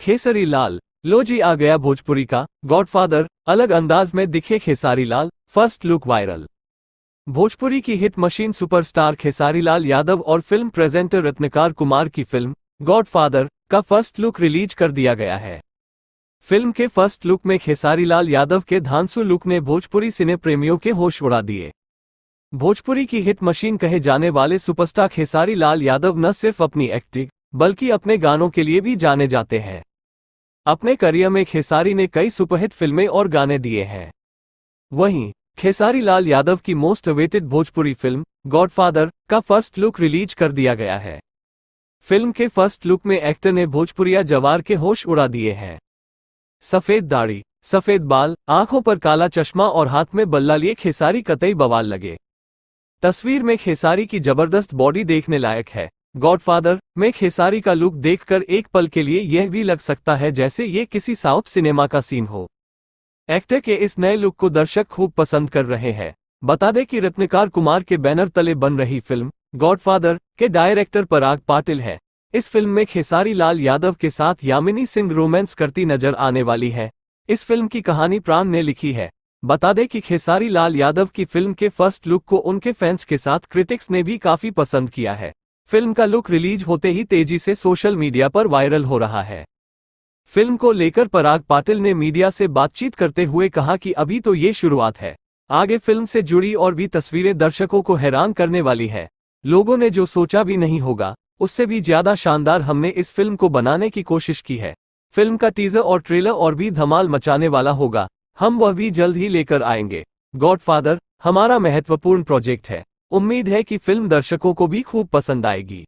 खेसारी लाल, लो जी आ गया भोजपुरी का गॉडफादर, अलग अंदाज में दिखे Khesari Lal, first look viral. Bhojpuri की hit machine superstar Khesari Lal Yadav और फिल्म प्रेजेंटर रत्नकार कुमार की फिल्म गॉडफादर का फर्स्ट लुक रिलीज कर दिया गया है। फिल्म के फर्स्ट लुक में खेसारी लाल यादव के धांसू लुक ने भोजपुरी सिने प्रेमियों के होश उड़ा दिए। भोजपुरी की हिट मशीन कहे जाने वाले सुपरस्टार खेसारी लाल यादव न सिर्फ अपनी एक्टिंग बल्कि अपने गानों के लिए भी जाने जाते हैं। अपने करियर में खेसारी ने कई सुपरहिट फिल्में और गाने दिए हैं। वहीं खेसारी लाल यादव की most awaited Bhojpuri film godfather का फर्स्ट लुक रिलीज कर दिया गया है। फिल्म के फर्स्ट लुक में एक्टर ने भोजपुरिया जवार के होश उड़ा दिए हैं। सफेद दाढ़ी, सफेद बाल, आंखों पर काला चश्मा और हाथ में बल्ला लिए खेसारी कतई बवाल लगे। तस्वीर में खेसारी की जबरदस्त बॉडी देखने लायक है। गॉडफादर में खेसारी का लुक देखकर एक पल के लिए यह भी लग सकता है जैसे ये किसी साउथ सिनेमा का सीन हो। एक्टर के इस नए लुक को दर्शक खूब पसंद कर रहे हैं। बता दें कि रत्नकार कुमार के बैनर तले बन रही फिल्म गॉडफादर के डायरेक्टर पराग पाटिल है। इस फिल्म में खेसारी लाल यादव के साथ यामिनी सिंह रोमांस करती नजर आने वाली है। इस फिल्म की कहानी प्राण ने लिखी है। बता दें कि खेसारी लाल यादव की फिल्म के फर्स्ट लुक को उनके फैंस के साथ क्रिटिक्स ने भी काफी पसंद किया है। फिल्म का लुक रिलीज होते ही तेजी से सोशल मीडिया पर वायरल हो रहा है। फिल्म को लेकर पराग पाटिल ने मीडिया से बातचीत करते हुए कहा कि अभी तो ये शुरुआत है, आगे फिल्म से जुड़ी और भी तस्वीरें दर्शकों को हैरान करने वाली है। लोगों ने जो सोचा भी नहीं होगा उससे भी ज्यादा शानदार हमने इस फिल्म को बनाने की कोशिश की है। फिल्म का टीजर और ट्रेलर और भी धमाल मचाने वाला होगा, हम वह भी जल्द ही लेकर आएंगे। गॉडफादर हमारा महत्वपूर्ण प्रोजेक्ट है, उम्मीद है कि फिल्म दर्शकों को भी खूब पसंद आएगी।